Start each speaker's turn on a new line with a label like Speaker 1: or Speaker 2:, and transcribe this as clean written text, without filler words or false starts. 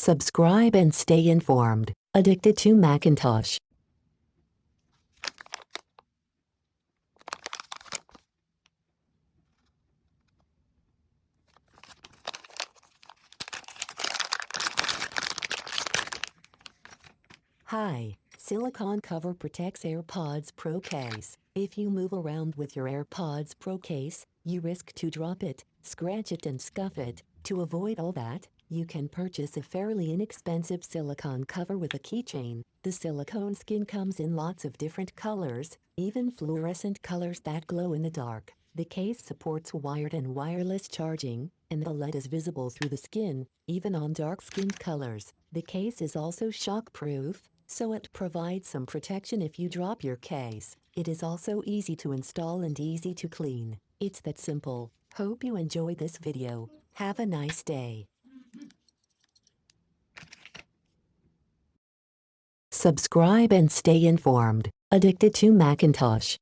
Speaker 1: Subscribe and stay informed. Addicted to Macintosh. Hi, silicone cover protects AirPods Pro case. If you move around with your AirPods Pro case, you risk to drop it, scratch it and scuff it. To avoid all that, you can purchase a fairly inexpensive silicone cover with a keychain. The silicone skin comes in lots of different colors, even fluorescent colors that glow in the dark. The case supports wired and wireless charging, and the LED is visible through the skin, even on dark-skinned colors. The case is also shock-proof, so it provides some protection if you drop your case. It is also easy to install and easy to clean. It's that simple. Hope you enjoy this video. Have a nice day. Subscribe and stay informed. Addicted to Macintosh.